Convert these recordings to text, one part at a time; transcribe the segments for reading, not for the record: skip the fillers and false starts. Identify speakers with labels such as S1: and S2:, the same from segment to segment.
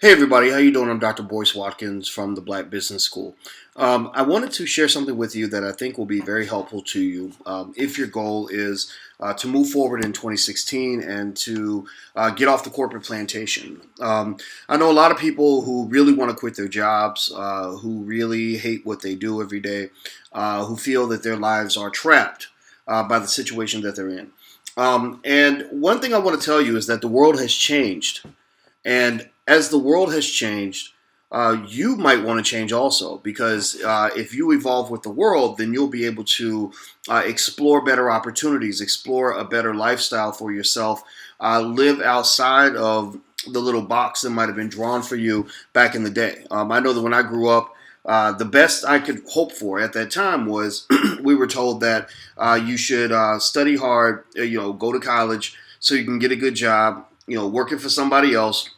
S1: Hey everybody, how you doing? I'm Dr. Boyce Watkins from the Black Business School. I wanted to share something with you that I think will be very helpful to you if your goal is to move forward in 2016 and to get off the corporate plantation. I know a lot of people who really want to quit their jobs, who really hate what they do every day, who feel that their lives are trapped by the situation that they're in. And one thing I want to tell you is that the world has changed. And as the world has changed, you might want to change also because if you evolve with the world, then you'll be able to explore better opportunities, explore a better lifestyle for yourself, live outside of the little box that might have been drawn for you back in the day. I know that when I grew up, the best I could hope for at that time was we were told that you should study hard, go to college so you can get a good job, working for somebody else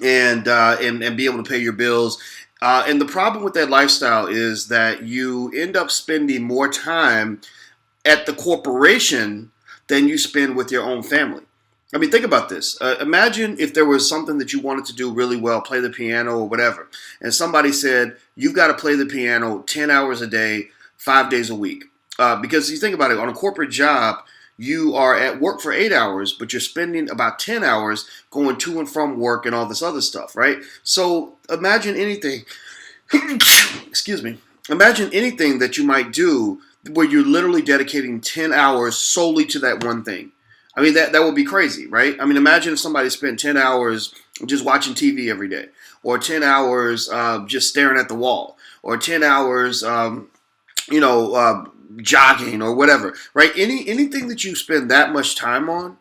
S1: and be able to pay your bills. And the problem with that lifestyle is that you end up spending more time at the corporation than you spend with your own family. I mean, think about this. Imagine if there was something that you wanted to do really well, play the piano or whatever, and somebody said, you've got to play the piano 10 hours a day, 5 days a week. Because you think about it, on a corporate job, you are at work for 8 hours, but you're spending about 10 hours going to and from work and all this other stuff, right? So imagine anything, excuse me, imagine anything that you might do where you're literally dedicating 10 hours solely to that one thing. I mean, that would be crazy, right? I mean, imagine if somebody spent 10 hours just watching TV every day, or 10 hours just staring at the wall, or 10 hours, jogging or whatever, right? Anything that you spend that much time on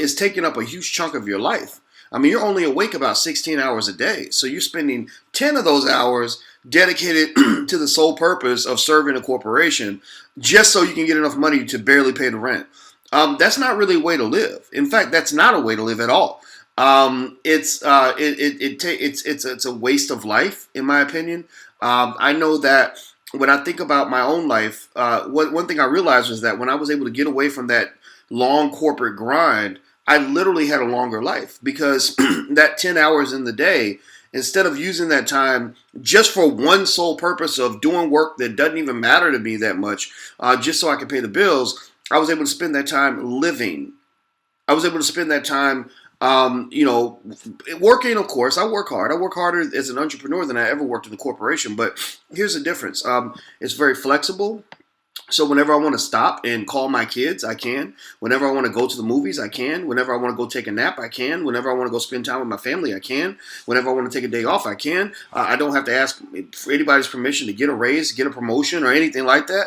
S1: is taking up a huge chunk of your life. I mean, you're only awake about 16 hours a day, so you're spending 10 of those hours dedicated to the sole purpose of serving a corporation just so you can get enough money to barely pay the rent. That's not really a way to live. In fact, that's not a way to live at all. It's a waste of life, in my opinion. I know that when I think about my own life, one thing I realized was that when I was able to get away from that long corporate grind, I literally had a longer life because that 10 hours in the day, instead of using that time just for one sole purpose of doing work that doesn't even matter to me that much, just so I could pay the bills, I was able to spend that time living. I was able to spend that time, working, of course. I work hard. I work harder as an entrepreneur than I ever worked in a corporation. But here's the difference. It's very flexible. So whenever I want to stop and call my kids, I can. Whenever I want to go to the movies, I can. Whenever I want to go take a nap, I can. Whenever I want to go spend time with my family, I can. Whenever I want to take a day off, I can. I don't have to ask for anybody's permission to get a raise, get a promotion, or anything like that.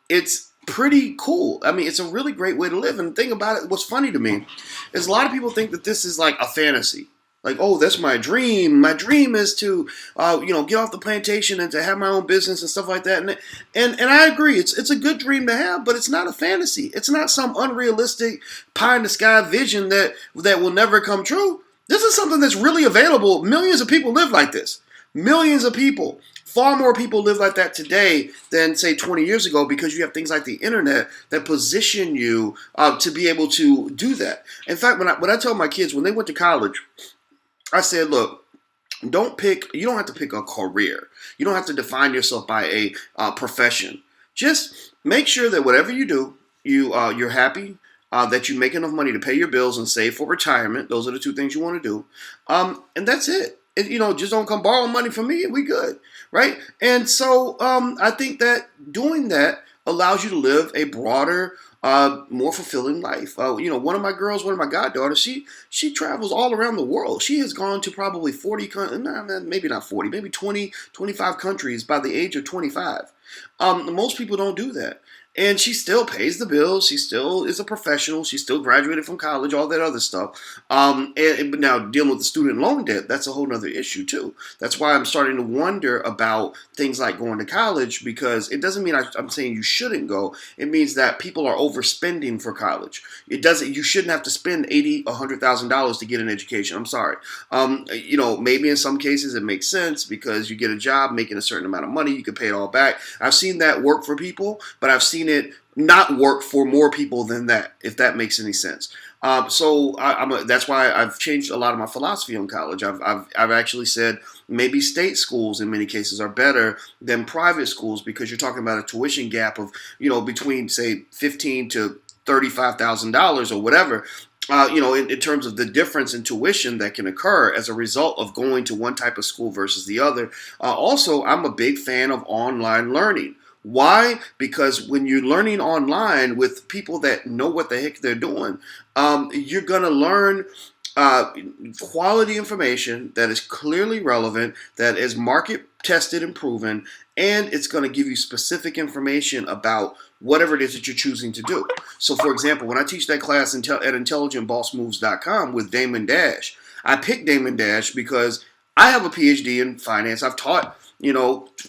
S1: It's pretty cool. I mean, it's a really great way to live. And the thing about it, what's funny to me, is a lot of people think that this is like a fantasy. Like, oh, that's my dream. My dream is to, get off the plantation and to have my own business and stuff like that. And I agree, it's a good dream to have, but it's not a fantasy. It's not some unrealistic pie in the sky vision that will never come true. This is something that's really available. Millions of people live like this. Millions of people. Far more people live like that today than, say, 20 years ago because you have things like the internet that position you to be able to do that. In fact, when I tell my kids when they went to college, I said, look, you don't have to pick a career. You don't have to define yourself by a profession. Just make sure that whatever you do, you're happy, that you make enough money to pay your bills and save for retirement. Those are the two things you want to do. And that's it. Just don't come borrow money from me and we good, right? And so I think that doing that allows you to live a broader, more fulfilling life. One of my goddaughters, she travels all around the world. She has gone to probably 40, maybe not 40, maybe 20, 25 countries by the age of 25. Most people don't do that. And she still pays the bills. She still is a professional. She still graduated from college, all that other stuff. But now dealing with the student loan debt, that's a whole other issue too. That's why I'm starting to wonder about things like going to college, because it doesn't mean I'm saying you shouldn't go. It means that people are overspending for college. You shouldn't have to spend $80,000, $100,000 to get an education. I'm sorry. Maybe in some cases it makes sense because you get a job making a certain amount of money, you can pay it all back. I've seen that work for people, but I've seen it not work for more people than that, if that makes any sense. That's why I've changed a lot of my philosophy on college. I've actually said maybe state schools in many cases are better than private schools because you're talking about a tuition gap of between say $15,000 to $35,000 or whatever. In terms of the difference in tuition that can occur as a result of going to one type of school versus the other. Also, I'm a big fan of online learning. Why? Because when you're learning online with people that know what the heck they're doing, you're going to learn uh, quality information that is clearly relevant, that is market tested and proven, and it's going to give you specific information about whatever it is that you're choosing to do. So, for example, when I teach that class at intelligentbossmoves.com with Damon Dash, I picked Damon Dash because I have a PhD in finance. I've taught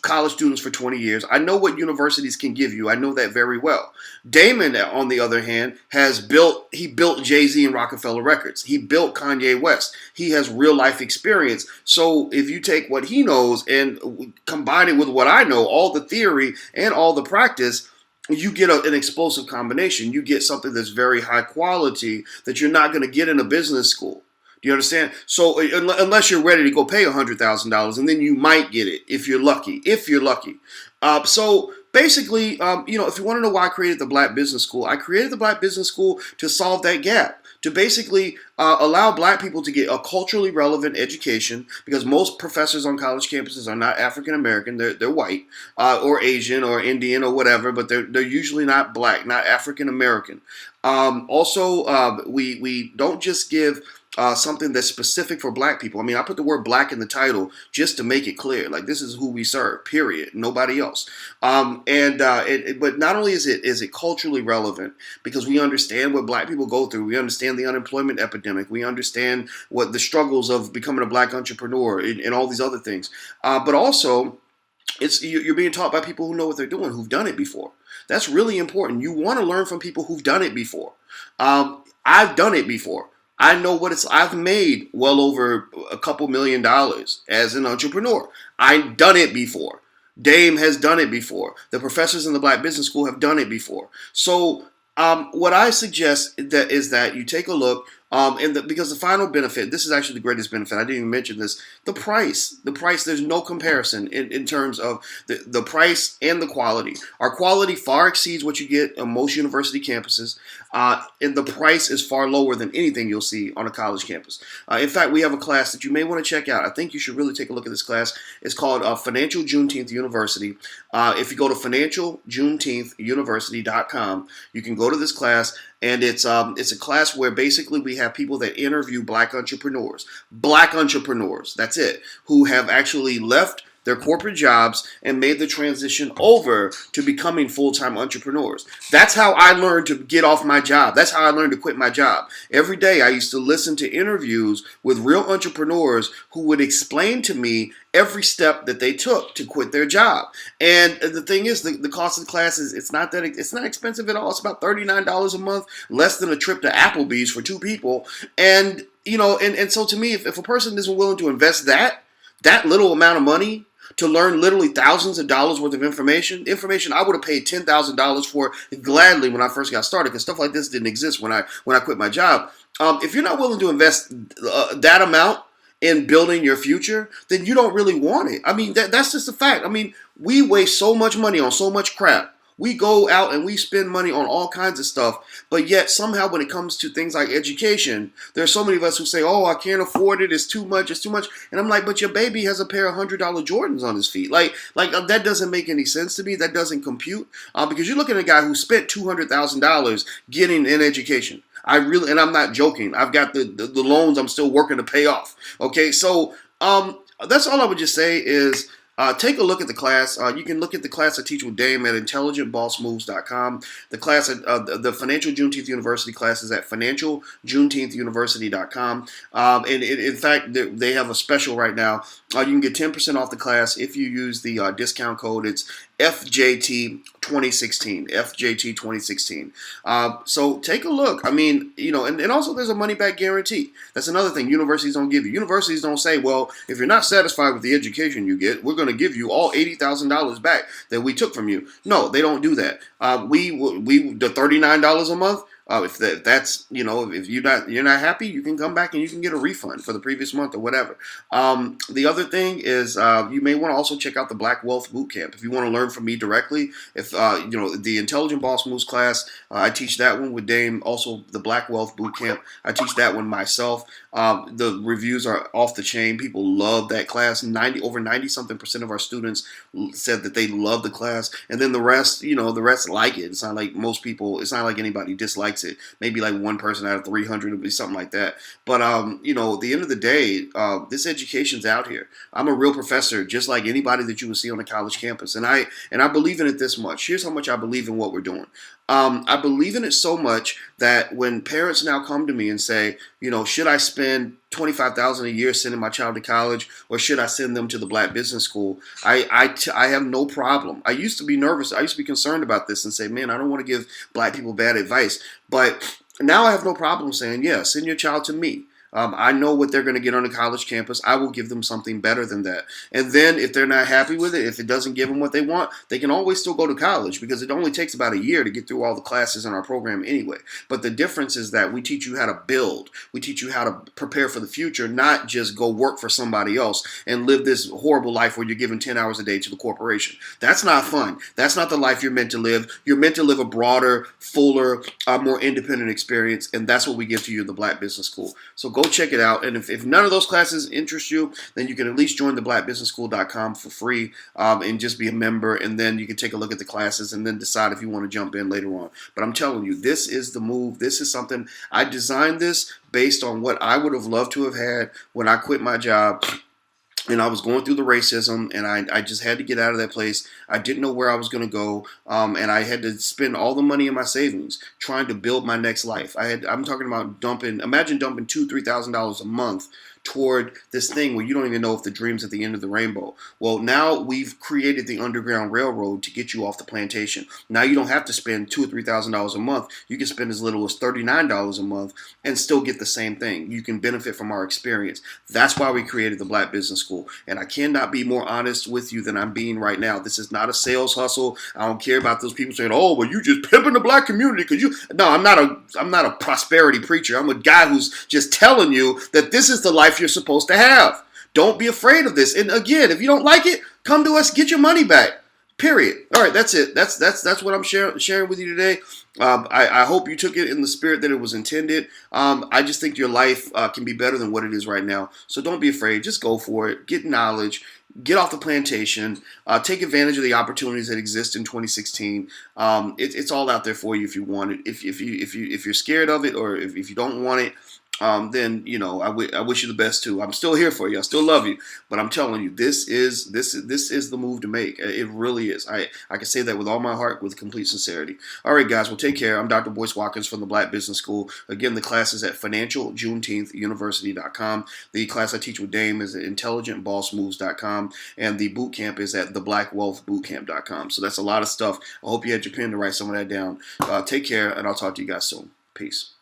S1: college students for 20 years. I know what universities can give you. I know that very well. Damon, on the other hand, he built Jay-Z and Rockefeller Records. He built Kanye West. He has real life experience. So if you take what he knows and combine it with what I know, all the theory and all the practice, you get an explosive combination. You get something that's very high quality that you're not going to get in a business school. Do you understand? So unless you're ready to go pay $100,000, and then you might get it if you're lucky. If you're lucky. So basically, if you want to know why I created the Black Business School, I created the Black Business School to solve that gap, to basically allow Black people to get a culturally relevant education, because most professors on college campuses are not African American. They're white or Asian or Indian or whatever, but they're usually not Black, not African American. Also, we don't just give something that's specific for Black people. I mean, I put the word Black in the title just to make it clear. Like, this is who we serve, period. Nobody else. But not only is it culturally relevant, because we understand what Black people go through. We understand the unemployment epidemic. We understand what the struggles of becoming a Black entrepreneur and all these other things. But also, you're being taught by people who know what they're doing, who've done it before. That's really important. You want to learn from people who've done it before. I've done it before. I know what I've made well over a couple $1,000,000 as an entrepreneur. I've done it before. Dame has done it before. The professors in the Black Business School have done it before. So what I suggest is that you take a look, because the final benefit, this is actually the greatest benefit. I didn't even mention this. The price, there's no comparison in terms of the price and the quality. Our quality far exceeds what you get on most university campuses, and the price is far lower than anything you'll see on a college campus. In fact, we have a class that you may want to check out. I think you should really take a look at this class. It's called Financial Juneteenth University. If you go to financialjuneteenthuniversity.com, you can go to this class, and it's a class where basically we have people that interview Black entrepreneurs, that's it, who have actually left their corporate jobs and made the transition over to becoming full-time entrepreneurs. That's how I learned to get off my job. That's how I learned to quit my job. Every day I used to listen to interviews with real entrepreneurs who would explain to me every step that they took to quit their job. And the thing is, the cost of the class is it's not expensive at all. It's about $39 a month, less than a trip to Applebee's for two people. And and so to me, if a person isn't willing to invest that little amount of money to learn literally thousands of dollars worth of information I would have paid $10,000 for gladly when I first got started, because stuff like this didn't exist when I quit my job. If you're not willing to invest that amount in building your future, then you don't really want it. I mean, that's just a fact. I mean, we waste so much money on so much crap. We go out and we spend money on all kinds of stuff, but yet somehow when it comes to things like education, there's so many of us who say, oh, I can't afford it, it's too much. And I'm like, but your baby has a pair of $100 Jordans on his feet. Like that doesn't make any sense to me. That doesn't compute, because you're looking at a guy who spent $200,000 getting an education. And I'm not joking. I've got the loans I'm still working to pay off. Okay, so that's all I would just say is, take a look at the class. You can look at the class I teach with Dame at intelligentbossmoves.com. The class at the Financial Juneteenth University class is at financialjuneteenthuniversity.com. And in fact, they have a special right now. You can get 10% off the class if you use the discount code. It's FJT2016. FJT2016. So take a look. I mean, and also there's a money back guarantee. That's another thing universities don't give you. Universities don't say, well, if you're not satisfied with the education you get, we're going to give you all $80,000 back that we took from you. No, they don't do that. The $39 a month, If that's, if you're not happy, you can come back and you can get a refund for the previous month or whatever. The other thing is you may want to also check out the Black Wealth Bootcamp if you want to learn from me directly. If the Intelligent Boss Moves class, I teach that one with Dame. Also, the Black Wealth Bootcamp, I teach that one myself. The reviews are off the chain. People love that class. Over 90 something percent of our students said that they love the class, and then the rest like it. It's not like most people. It's not like anybody dislikes it. Maybe like one person out of 300 would be something like that. But at the end of the day, this education's out here. I'm a real professor, just like anybody that you would see on a college campus, and I believe in it this much. Here's how much I believe in what we're doing. I believe in it so much that when parents now come to me and say, should I spend $25,000 a year sending my child to college, or should I send them to the Black Business School? I have no problem. I used to be nervous. I used to be concerned about this and say, man, I don't want to give Black people bad advice. But now I have no problem saying, yeah, send your child to me. I know what they're going to get on a college campus. I will give them something better than that. And then if they're not happy with it, if it doesn't give them what they want, they can always still go to college, because it only takes about a year to get through all the classes in our program anyway. But the difference is that we teach you how to build. We teach you how to prepare for the future, not just go work for somebody else and live this horrible life where you're giving 10 hours a day to the corporation. That's not fun. That's not the life you're meant to live. You're meant to live a broader, fuller, more independent experience, and that's what we give to you in the Black Business School. So go check it out. And if none of those classes interest you, then you can at least join the blackbusinessschool.com for free and just be a member. And then you can take a look at the classes and then decide if you want to jump in later on. But I'm telling you, this is the move. This is something I designed this based on what I would have loved to have had when I quit my job. And I was going through the racism, and I just had to get out of that place. I didn't know where I was going to go, and I had to spend all the money in my savings trying to build my next life. I'm talking about imagine dumping $2,000-$3,000 a month toward this thing where you don't even know if the dream's at the end of the rainbow. Well, now we've created the Underground Railroad to get you off the plantation. Now you don't have to spend $2,000 or $3,000 a month. You can spend as little as $39 a month and still get the same thing. You can benefit from our experience. That's why we created the Black Business School. And I cannot be more honest with you than I'm being right now. This is not a sales hustle. I don't care about those people saying, "Oh, well, you just pimping the Black community because you." No, I'm not a prosperity preacher. I'm a guy who's just telling you that this is the life you're supposed to have. Don't be afraid of this. And again, if you don't like it, come to us, get your money back. Period. All right, that's it. That's what I'm sharing with you today. I hope you took it in the spirit that it was intended. I just think your life can be better than what it is right now. So don't be afraid. Just go for it. Get knowledge. Get off the plantation. Take advantage of the opportunities that exist in 2016. It's all out there for you if you want it. If you're scared of it, or if you don't want it, then I wish you the best too. I'm still here for you. I still love you, but I'm telling you, this is the move to make. It really is. I can say that with all my heart, with complete sincerity. All right, guys. Well, take care. I'm Dr. Boyce Watkins from the Black Business School. Again, the class is at financialjuneteenthuniversity.com. The class I teach with Dame is at intelligentbossmoves.com, and the boot camp is at theblackwealthbootcamp.com. So that's a lot of stuff. I hope you had your pen to write some of that down. Take care, and I'll talk to you guys soon. Peace.